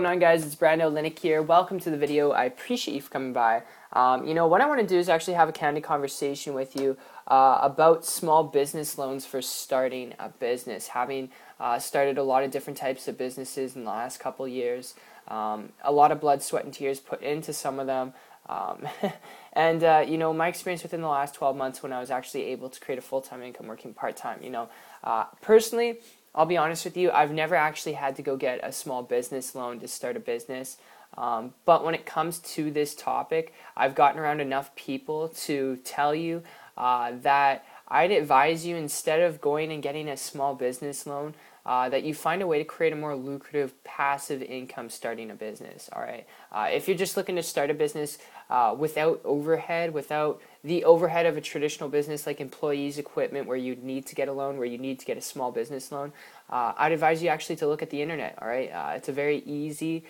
What's going on, guys? It's Brando Linick here. Welcome to the video. I appreciate you for coming by. What I want to do is actually have a candid conversation with you about small business loans for starting a business. Having started a lot of different types of businesses in the last couple years, a lot of blood, sweat, and tears put into some of them. My experience within the last 12 months when I was actually able to create a full-time income working part-time. Personally, I'll be honest with you, I've never actually had to go get a small business loan to start a business. But when it comes to this topic, I've gotten around enough people to tell you that I'd advise you, instead of going and getting a small business loan, that you find a way to create a more lucrative passive income starting a business. All right. If you're just looking to start a business without overhead, without the overhead of a traditional business like employees, equipment, where you need to get a loan, where you need to get a small business loan, I'd advise you actually to look at the internet. All right. It's a very easy,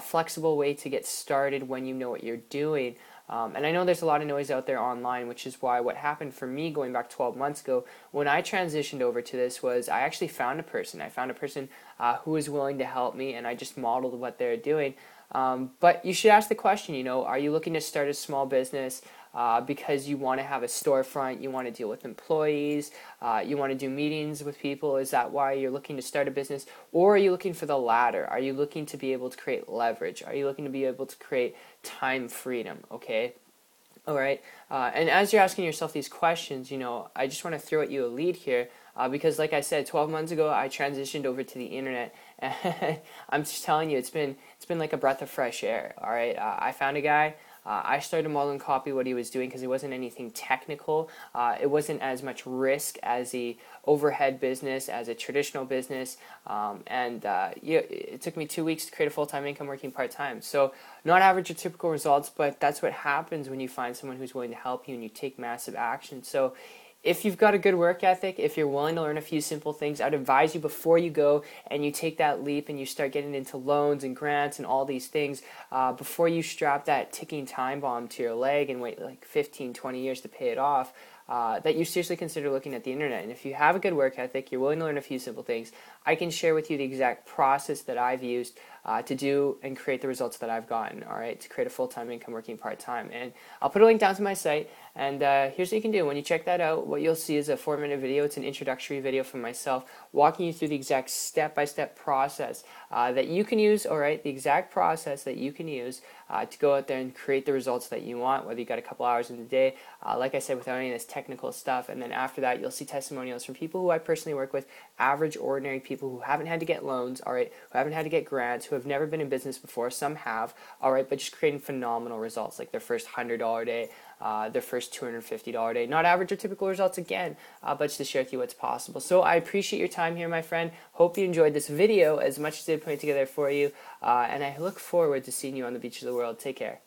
flexible way to get started when you know what you're doing. And I know there's a lot of noise out there online, which is why what happened for me going back 12 months ago when I transitioned over to this was I actually found a person. I found a person who was willing to help me, and I just modeled what they're doing. But you should ask the question, are you looking to start a small business because you want to have a storefront, you want to deal with employees, you want to do meetings with people? Is that why you're looking to start a business? Or are you looking for the latter? Are you looking to be able to create leverage? Are you looking to be able to create time freedom? Okay. All right. And as you're asking yourself these questions, I just want to throw at you a lead here. Because like I said, 12 months ago, I transitioned over to the internet, and I'm just telling you, it's been like a breath of fresh air. All right, I found a guy. I started to model and copy what he was doing because it wasn't anything technical. It wasn't as much risk as the overhead business, as a traditional business. It took me 2 weeks to create a full-time income working part-time. So not average or typical results, but that's what happens when you find someone who's willing to help you and you take massive action. So if you've got a good work ethic, if you're willing to learn a few simple things, I'd advise you before you go and you take that leap and you start getting into loans and grants and all these things, before you strap that ticking time bomb to your leg and wait like 15, 20 years to pay it off, that you seriously consider looking at the internet. And if you have a good work ethic, you're willing to learn a few simple things, I can share with you the exact process that I've used to do and create the results that I've gotten, all right, to create a full-time income working part-time. And I'll put a link down to my site, and here's what you can do. When you check that out, what you'll see is a 4-minute video. It's an introductory video from myself walking you through the exact step-by-step process that you can use, all right, the exact process that you can use to go out there and create the results that you want, whether you got a couple hours in the day, like I said, without any of this technical stuff. And then after that, you'll see testimonials from people who I personally work with, average, ordinary people who haven't had to get loans, all right, who haven't had to get grants, who have never been in business before. Some have, all right, but just creating phenomenal results, like their first $100 day, their first $250 day. Not average or typical results again, but just to share with you what's possible. So I appreciate your time here, my friend. Hope you enjoyed this video as much as I put it together for you, and I look forward to seeing you on the beach of the world. Take care.